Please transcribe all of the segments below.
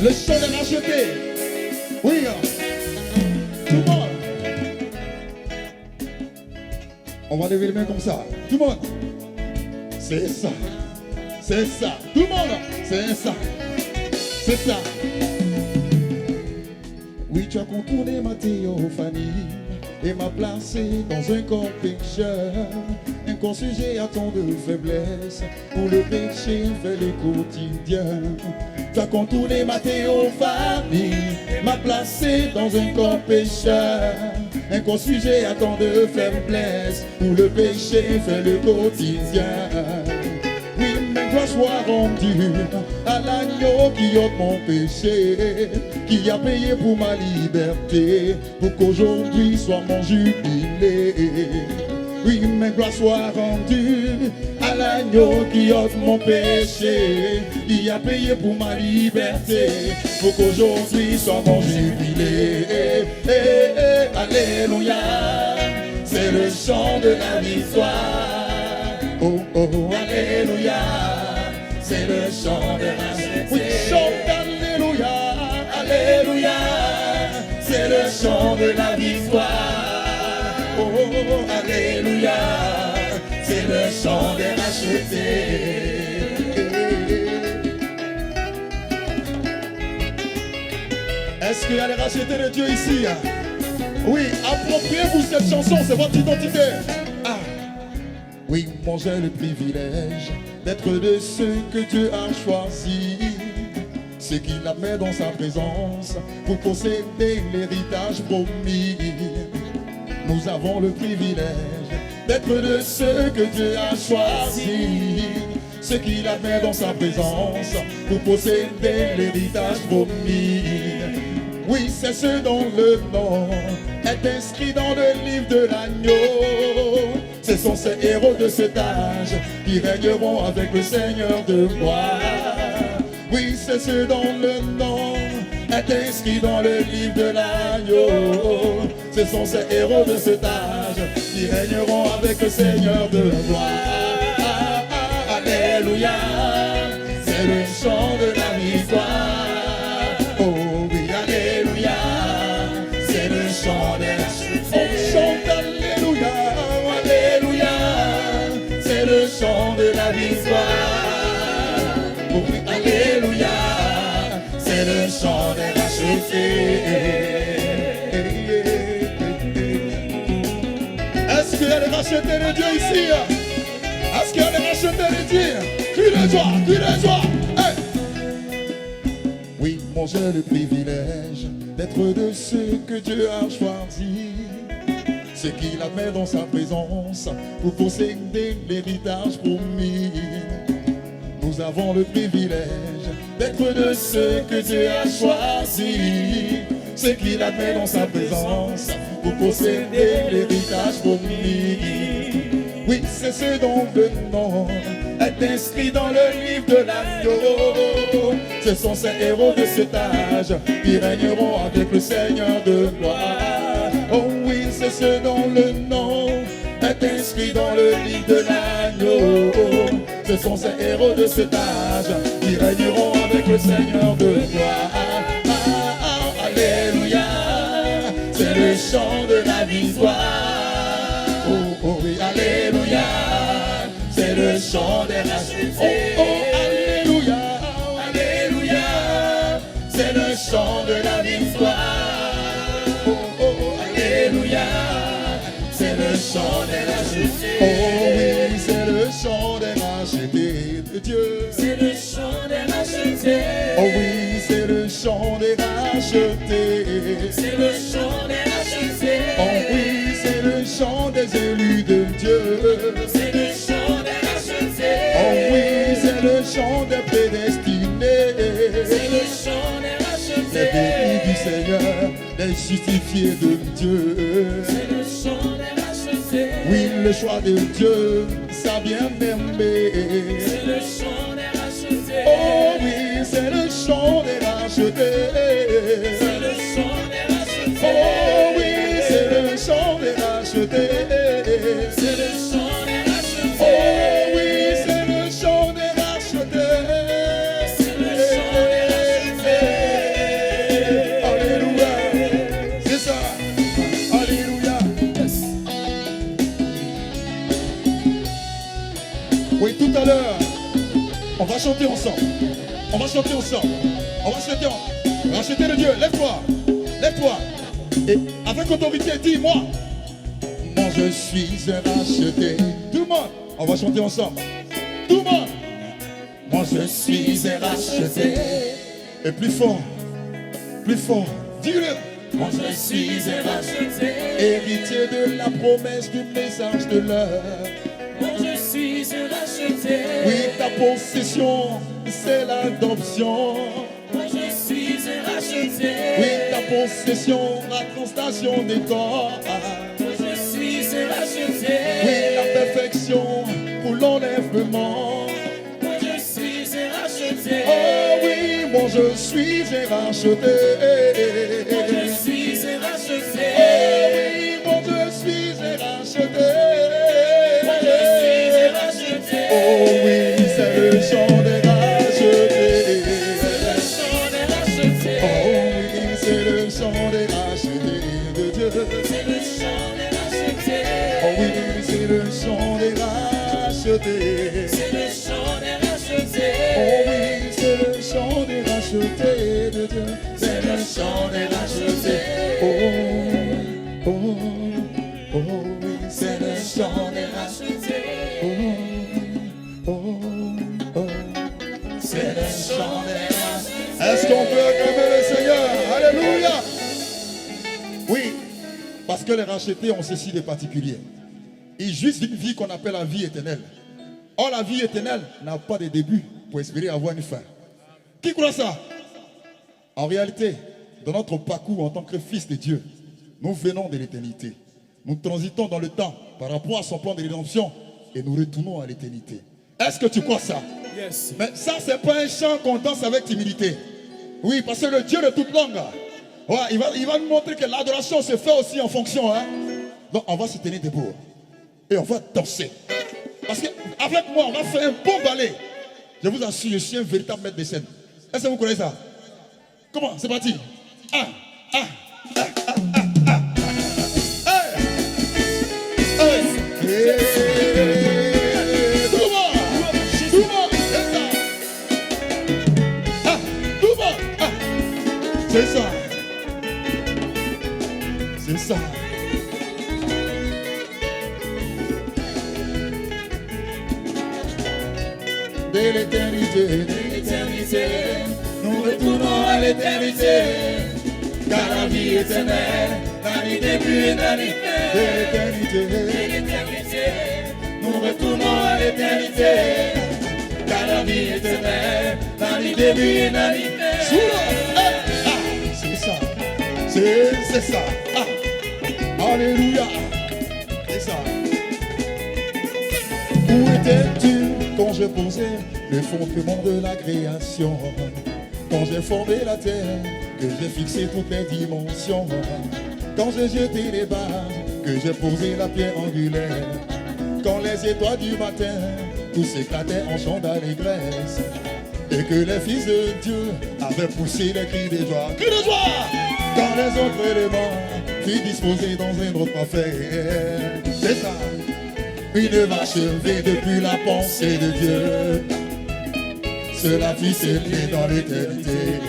Le chant des rachetés. Oui. Tout le monde. On va lever les mains comme ça. Tout le monde. C'est ça. C'est ça. Tout le monde. C'est ça. C'est ça. Oui, tu as contourné ma théophanie et m'a placé dans un corps pécheur. Un corps sujet à tant de faiblesse, où le péché fait le quotidien. Tu as contourné ma théophanie et m'a placé dans un corps pécheur. Un corps sujet à tant de faiblesse, où le péché fait le quotidien. Oui, mais gloire soit rendue à l'agneau qui ôte mon péché, qui a payé pour ma liberté, pour qu'aujourd'hui soit mon jubilé. Oui, mais gloire soit rendue à l'agneau qui ôte mon péché, qui a payé pour ma liberté, pour qu'aujourd'hui soit mon jubilé. Alléluia, c'est le chant de la victoire. Oh, oh, alléluia, c'est le chant de la victoire. Oui, chante alléluia, alléluia, c'est le chant de la victoire. Oh, alléluia, c'est le chant des rachetés. Est-ce qu'il y a les rachetés de Dieu ici? Oui, appropriez-vous cette chanson, c'est votre identité. Ah. Oui, moi j'ai le privilège d'être de ceux que Dieu a choisis, ceux qu'il a mis dans sa présence pour posséder l'héritage promis. Nous avons le privilège d'être de ceux que Dieu a choisis, ceux qu'il a mis dans sa présence pour posséder l'héritage promis. Oui, c'est ceux dont le nom est inscrit dans le livre de l'agneau. Ce sont ces héros de cet âge qui régneront avec le Seigneur de gloire. Oui, c'est ceux dont le nom est inscrit dans le livre de l'agneau. Ce sont ces héros de cet âge qui régneront avec le Seigneur de gloire. Alléluia, c'est le chant de la victoire. Oh oui, alléluia, c'est le chant de la victoire. On chante alléluia, alléluia, c'est le chant de la victoire. Oh oui, alléluia, c'est le chant des rachetés. Est-ce qu'il y a des rachetés de Dieu ici? Est-ce qu'il y a des rachetés de Dieu? Crie de joie, crie de joie. Hey! Oui, moi j'ai le privilège d'être de ceux que Dieu a choisis, ceux qu'il a mis dans sa présence pour posséder l'héritage promis. Nous avons le privilège d'être de ceux que Dieu a choisis, ceux qu'il a mis dans sa présence pour posséder l'héritage promis. Oui, c'est ceux dont le nom est inscrit dans le livre de l'agneau. Ce sont ces héros de cet âge qui régneront avec le Seigneur de gloire. Oh oui, c'est ceux dont le nom est inscrit dans le livre de l'agneau. Ce sont ces héros de cet âge qui régneront avec le Seigneur de gloire. Alléluia, c'est le chant de la victoire. Oh, oh oui, alléluia, c'est le chant des rachetés. Oh, oh, alléluia, alléluia, c'est le chant de la victoire. Oh, oh, alléluia, c'est le chant des rachetés. Oh oui, c'est le chant des rachetés de Dieu. C'est le chant des rachetés. Oh oui, c'est le chant des rachetés. C'est le chant des rachetés. Oh oui, c'est le chant des élus de Dieu. C'est le chant des rachetés. Oh oui, c'est le chant des prédestinés. C'est le chant des rachetés. Les bénis du Seigneur, les justifiés de Dieu. C'est le chant des rachetés. Oui, le choix de Dieu, sa bien-aimée. C'est le chant des rachetés. Oh oui, c'est le chant des rachetés. C'est le chant des rachetés. Oh oui, c'est le chant des rachetés. C'est le chant des rachetés. Oh oui, c'est le chant des rachetés. C'est le chant des rachetés. chanter ensemble. On va chanter ensemble. On va chanter ensemble. Racheter le Dieu. Lève-toi. Lève-toi. Et avec autorité, dis-moi. Moi je suis un racheté. Tout le monde. On va chanter ensemble. Tout le monde. Moi je suis un racheté. Et plus fort. Plus fort. Dis-le. Moi je suis un racheté. Héritier de la promesse du message de l'heure. Moi je suis un racheté. Oui, ta possession, c'est l'adoption. Moi je suis un racheté. Oui, ta possession, la translation des corps. Moi je suis un racheté. Oui, la perfection pour l'enlèvement. Moi je suis un racheté. Oh oui, moi je suis un racheté. Moi je suis un racheté. Oh oui, moi je suis un racheté. Moi je suis un racheté. Oh oui, c'est le chant des rachetés. C'est le chant des rachetés. Oh oui, c'est le chant des rachetés de Dieu. C'est le chant des rachetés. Oh oui, c'est le chant des rachetés. C'est le chant des rachetés. Oh oui, c'est le chant des rachetés de Dieu. C'est le chant des rachetés. Oh, oh, oh, oui, c'est le chant des rachetés. Oh, oh, oh, C'est le chant des rachetés. est-ce qu'on peut acclamer le Seigneur? Alléluia! Oui, parce que les rachetés ont ceci de particulier. Ils jouissent d'une vie qu'on appelle la vie éternelle. Or, la vie éternelle n'a pas de début pour espérer avoir une fin. Qui croit ça? En réalité, dans notre parcours en tant que fils de Dieu, nous venons de l'éternité. Nous transitons dans le temps par rapport à son plan de rédemption et nous retournons à l'éternité. Est-ce que tu crois ça? Yes. Mais ça, c'est pas un chant qu'on danse avec timidité. Oui, parce que le Dieu de toute langue, ouais, il va nous montrer que l'adoration se fait aussi en fonction. Hein? Donc, on va se tenir debout et on va danser. Parce qu'avec moi, on va faire un bon ballet. Je vous assure, je suis un véritable maître de scène. Est-ce que vous connaissez ça? Comment? C'est parti. Ah, ah, ah, ah, ah, ah. Hey, hey, hey. Tout le monde, c'est ça. Ah, tout le monde, ah, c'est ça. C'est ça. De l'éternité, Nous retournons à l'éternité. Car la vie éternelle n'a ni début et n'a ni de fin. l'éternité. L'éternité. Nous retournons à l'éternité. Car la vie éternelle n'a ni début et n'a ni fin. Soula, ah, c'est ça, c'est ça, ah, alléluia, c'est ça. Où étais-tu quand j'ai posé le fondement de la création? Quand j'ai formé la terre, que j'ai fixé toutes les dimensions. Quand j'ai jeté les bases, que j'ai posé la pierre angulaire. Quand les étoiles du matin, tous s'éclataient en chant d'allégresse. Et que les fils de Dieu avaient poussé les cris de joie. Cris de joie! Quand les autres éléments furent disposés dans un autre affaire. C'est ça. Une vache élevée depuis la pensée de Dieu. Cela fut scellé dans l'éternité.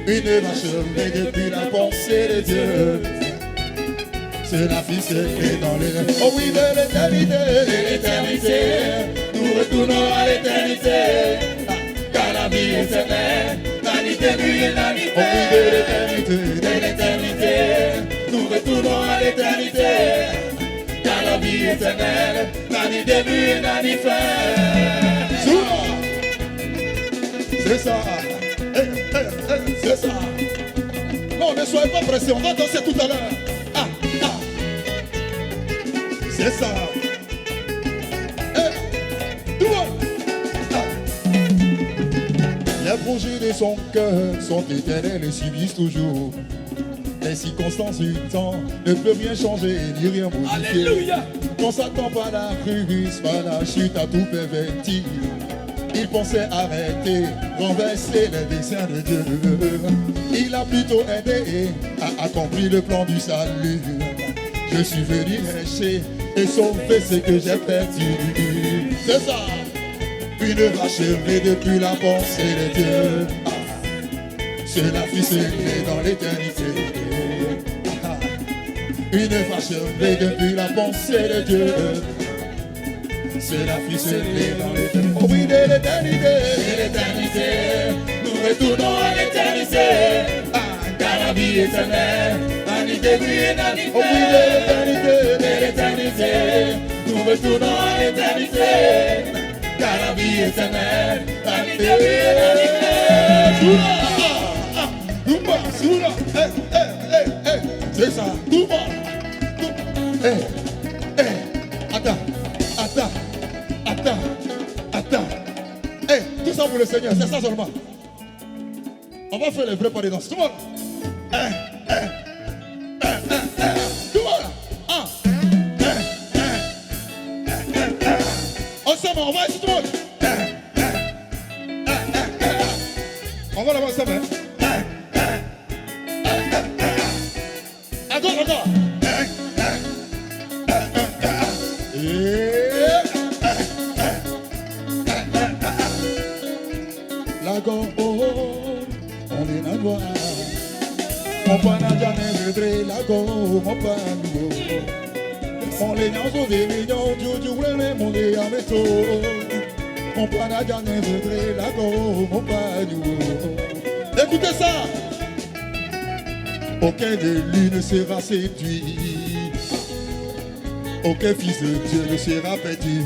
Une vache élevée depuis la pensée de Dieu. Cela fut scellé dans l'éternité. Oh oui, de l'éternité. Nous retournons à l'éternité. Car la vie éternelle n'a ni début et n'a ni fin. Oh oui, de l'éternité. Nous retournons à l'éternité. Car la vie éternelle n'a ni début et n'a ni fin. C'est ça. C'est ça. Non, ne soyez pas pressés, on va danser tout à l'heure. Ah, ah. C'est ça. Tout le monde. Ah. Les projets de son cœur sont éternels et subissent toujours. Les circonstances du temps ne peuvent rien changer ni rien modifier. Alléluia. On s'attend pas la ruse, pas la chute à tout pervertir. Il pensait arrêter, renverser les desseins de Dieu. Il a plutôt aidé à accomplir le plan du salut. Je suis venu chercher et sauver ce que j'ai perdu. C'est ça. Une vache élevée depuis la pensée de Dieu. C'est la fille élevée dans l'éternité. Une vache élevée depuis la pensée de Dieu. C'est la fille élevée dans l'éternité. Oh oui, de l'éternité. De l'éternité, nous retournons à l'éternité. Car la vie éternelle, dans l'idée et dans l'idée. Oh oui, de l'éternité. De l'éternité, nous retournons à l'éternité. Car la vie éternelle, dans l'idée et dans l'idée. Goumba, Soula, c'est ça, Goumba, attends, tout ça pour le Seigneur, c'est ça seulement. On va faire les vrais pas de danse, tout le monde. Tout le monde, ensemble, on va essayer tout le monde. On va l'avoir ensemble, Encore. Lago, on est la gloire. Mon pan n'a jamais vedré, lago, mon pan nous. On les gens sauvé, les gens, tu voulais mon nez à métro. Mon pan n'a jamais vedré, lago, mon pan nous. Écoutez ça. Aucun élu ne sera séduit, aucun fils de Dieu ne sera perdu.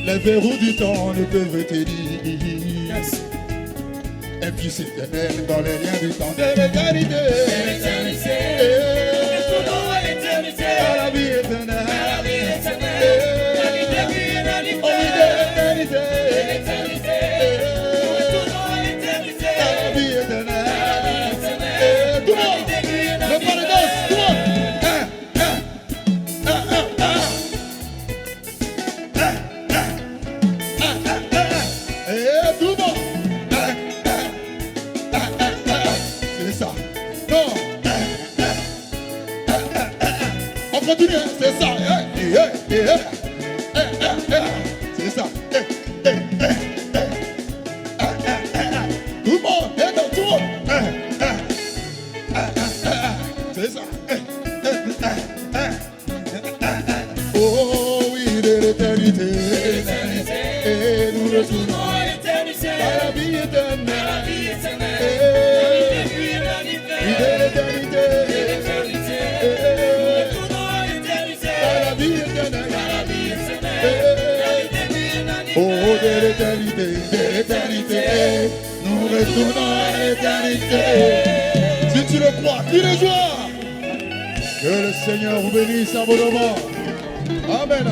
Les verrous du temps ne peuvent tenir. Un fils éternel dans les liens du temps de l'éternité. De l'éternité, retournons à l'éternité. À la vie éternelle. À la vie éternelle, dans l'idée et dans l'idée. Oh oui, de l'éternité. De l'éternité, nous retournons à l'éternité. À la vie éternelle. Tout le monde, le pas de danse, tout le monde. Tout le monde. C'est ça. Non. On continue, c'est ça. C'est ça. Tout le monde, et dans tout le monde. C'est ça. Oh oui, de l'éternité. Et nous retournons à l'éternité. à la vie éternelle. À la vie éternelle, Et de l'éternité. de l'éternité, nous retournons à l'éternité. À la vie éternelle. À la vie éternelle, Oh, de l'éternité, nous retournons à l'éternité. Si tu le crois, crie de joie. Que le Seigneur vous bénisse abondamment. Amen.